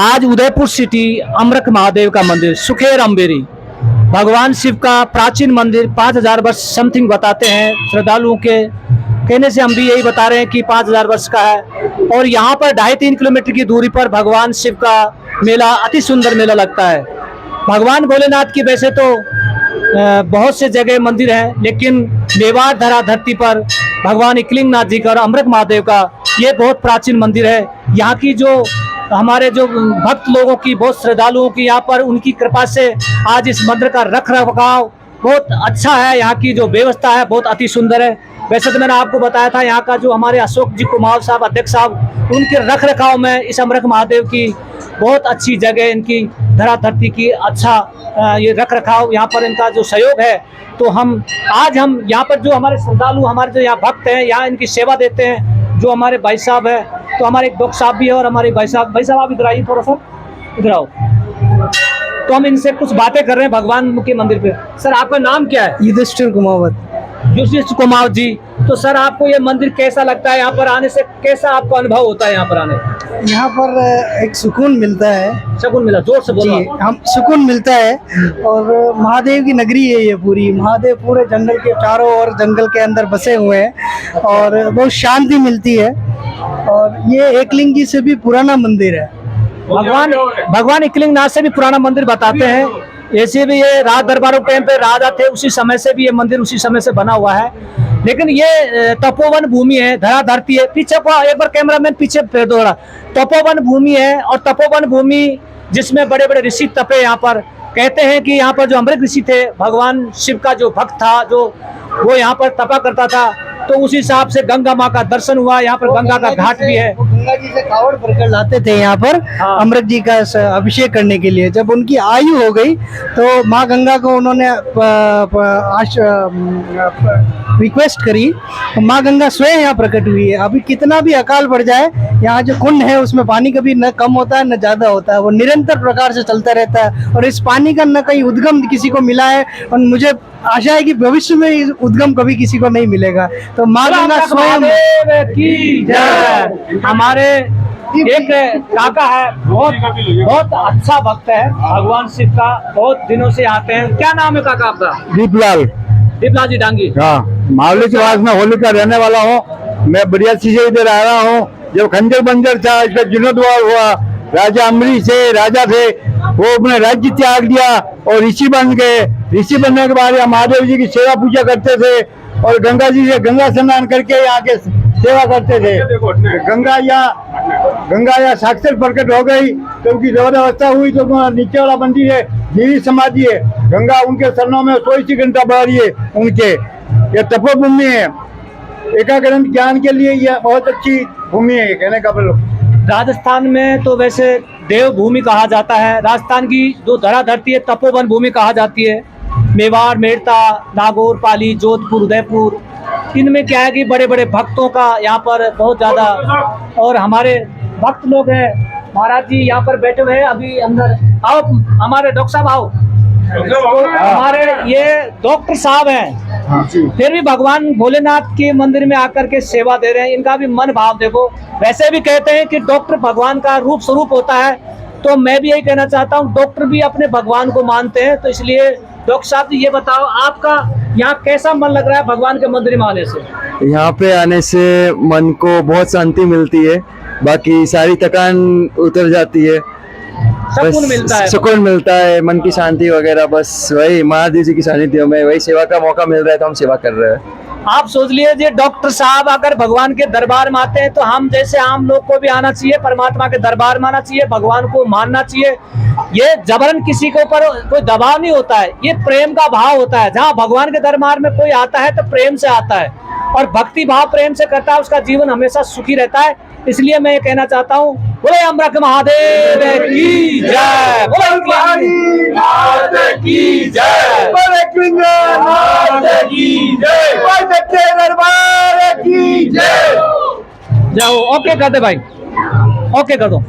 आज उदयपुर सिटी अमृत महादेव का मंदिर सुखेर अम्बेरी भगवान शिव का प्राचीन मंदिर 5000 वर्ष समथिंग बताते हैं श्रद्धालुओं के कहने से। हम भी यही बता रहे हैं कि 5000 वर्ष का है। और यहाँ पर 2.5-3 किलोमीटर की दूरी पर भगवान शिव का मेला, अति सुंदर मेला लगता है। भगवान भोलेनाथ की वैसे तो बहुत से जगह मंदिर हैं, लेकिन मेवाड़ धरा धरती पर भगवान एकलिंगनाथ जी का और अमृत महादेव का ये बहुत प्राचीन मंदिर है। यहाँ की जो हमारे जो भक्त लोगों की, बहुत श्रद्धालुओं की, यहाँ पर उनकी कृपा से आज इस मंदिर का रख रखाव बहुत अच्छा है। यहाँ की जो व्यवस्था है बहुत अति सुंदर है। वैसे तो मैंने आपको बताया था यहाँ का जो हमारे अशोक जी कुमार साहब अध्यक्ष साहब, उनके रख रखाव में इस अमृत महादेव की बहुत अच्छी जगह, इनकी धरा धरती की अच्छा ये रख रखाव, यहाँ पर इनका जो सहयोग है। तो आज हम यहाँ पर जो हमारे श्रद्धालु, हमारे जो यहाँ भक्त हैं, यहाँ इनकी सेवा देते हैं। जो हमारे भाई साहब है, तो हमारे एक डॉक्टर साहब भी है और हमारे भाई साहब आप इधर आइए, थोड़ा सा इधर आओ। तो हम इनसे कुछ बातें कर रहे हैं भगवान के मंदिर पे। सर आपका नाम क्या है? युधिष्ठिर कुमावत। युधिष्ठिर कुमार जी, तो सर आपको ये मंदिर कैसा लगता है? यहाँ पर आने से कैसा आपको अनुभव होता है? यहाँ पर आने यहाँ पर एक सुकून मिलता है। सुकून मिला, जोर से बोलो। हम सुकून मिलता है और महादेव की नगरी है ये पूरी। महादेव पूरे जंगल के चारों ओर, जंगल के अंदर बसे हुए हैं और बहुत शांति मिलती है। और ये एकलिंग जी से भी पुराना मंदिर है। भगवान एकलिंगनाथ से भी पुराना मंदिर बताते हैं। ऐसे भी ये राज दरबारों के टाइम पे राजा थे, उसी समय से भी ये मंदिर उसी समय से बना हुआ है। लेकिन ये तपोवन भूमि है, धरा धरती है। पीछे एक बार कैमरामैन पीछे फेर दो। तपोवन भूमि है और तपोवन भूमि जिसमें बड़े बड़े ऋषि तपे। यहाँ पर कहते हैं कि यहाँ पर जो अमृत ऋषि थे, भगवान शिव का जो भक्त था, जो वो यहाँ पर तपा करता था, तो उसी हिसाब से गंगा माँ का दर्शन हुआ। यहाँ पर गंगा का घाट भी है। गंगा जी से कावड़ भरकर लाते थे यहाँ पर अमृत जी का अभिषेक करने के लिए। जब उनकी आयु हो गई तो माँ गंगा को उन्होंने रिक्वेस्ट करी, तो माँ गंगा स्वयं यहाँ प्रकट हुई है। अभी कितना भी अकाल पड़ जाए, यहाँ जो कुंड है उसमें पानी कभी न कम होता है न ज्यादा होता है, वो निरंतर प्रकार से चलता रहता है। और इस पानी का न कहीं उद्गम किसी को मिला है और मुझे आशा है कि भविष्य में इस उद्गम कभी किसी को नहीं मिलेगा। तो माँ गंगा स्वयं की जय। हमारे एक काका है, बहुत अच्छा भक्त है भगवान शिव का, बहुत दिनों से आते हैं। क्या नाम है काका आपका? दीपलाल जी डांगी। हाँ, मावली के पास में होली का रहने वाला हूँ। मैं बढ़िया चीजें इधर आ रहा हूँ। जब खंजर बंजर था, इसका जीर्णोद्वार हुआ, राजा अम्बरीश से राजा थे, वो अपने राज्य त्याग दिया और ऋषि बन गए। ऋषि बनने के बाद महादेव जी की सेवा पूजा करते थे और गंगा जी से गंगा स्नान करके यहाँ के सेवा करते थे। गंगा या साक्षर प्रकट हो गई तो उनकी जबरदस्ता हुई तो नीचे वाला मंदिर है, जीवित समाधि है। गंगा उनके शरणों में 24 घंटा बह रही है। उनके ये तपोभूमि है। एकाग्रंथ ज्ञान के लिए यह बहुत अच्छी भूमि है, कहने का मतलब। राजस्थान में तो वैसे देवभूमि कहा जाता है। राजस्थान की जो धरा धरती है तपोवन भूमि कहा जाती है। मेवाड़, मेड़ता, नागौर, पाली, जोधपुर, उदयपुर, इनमें क्या है कि बड़े बड़े भक्तों का यहाँ पर बहुत ज्यादा, और हमारे भक्त लोग हैं। महाराज जी यहाँ पर बैठे हुए हैं अभी अंदर। आओ हमारे डॉक्टर साहब आओ। तो हमारे ये डॉक्टर साहब हैं, फिर भी भगवान भोलेनाथ के मंदिर में आकर के सेवा दे रहे हैं। इनका भी मन भाव देखो। वैसे भी कहते हैं कि डॉक्टर भगवान का रूप स्वरूप होता है, तो मैं भी यही कहना चाहता हूँ, डॉक्टर भी अपने भगवान को मानते हैं। तो इसलिए डॉक्टर साहब जी ये बताओ, आपका यहाँ कैसा मन लग रहा है भगवान के मंदिर में आने से? यहाँ पे आने से मन को बहुत शांति मिलती है, बाकी सारी थकान उतर जाती है, सुकून मिलता है, सुकून मिलता है, मन की शांति वगैरह। बस वही महादेव जी की सानिध्य में वही सेवा का मौका मिल रहा है तो हम सेवा कर रहे हैं। आप सोच लीजिए डॉक्टर साहब अगर भगवान के दरबार में आते हैं तो हम जैसे आम लोग को भी आना चाहिए, परमात्मा के दरबार में आना चाहिए, भगवान को मानना चाहिए। ये जबरन किसी के ऊपर कोई दबाव नहीं होता है, ये प्रेम का भाव होता है। जहाँ भगवान के दरबार में कोई आता है तो प्रेम से आता है और भक्ति भाव प्रेम से करता है, उसका जीवन हमेशा सुखी रहता है। इसलिए मैं ये कहना चाहता हूँ, बोले अमृत महादेव की जय, बोले की जय, दरबार की जय। जाओ, ओके कर दे भाई, ओके कर दो।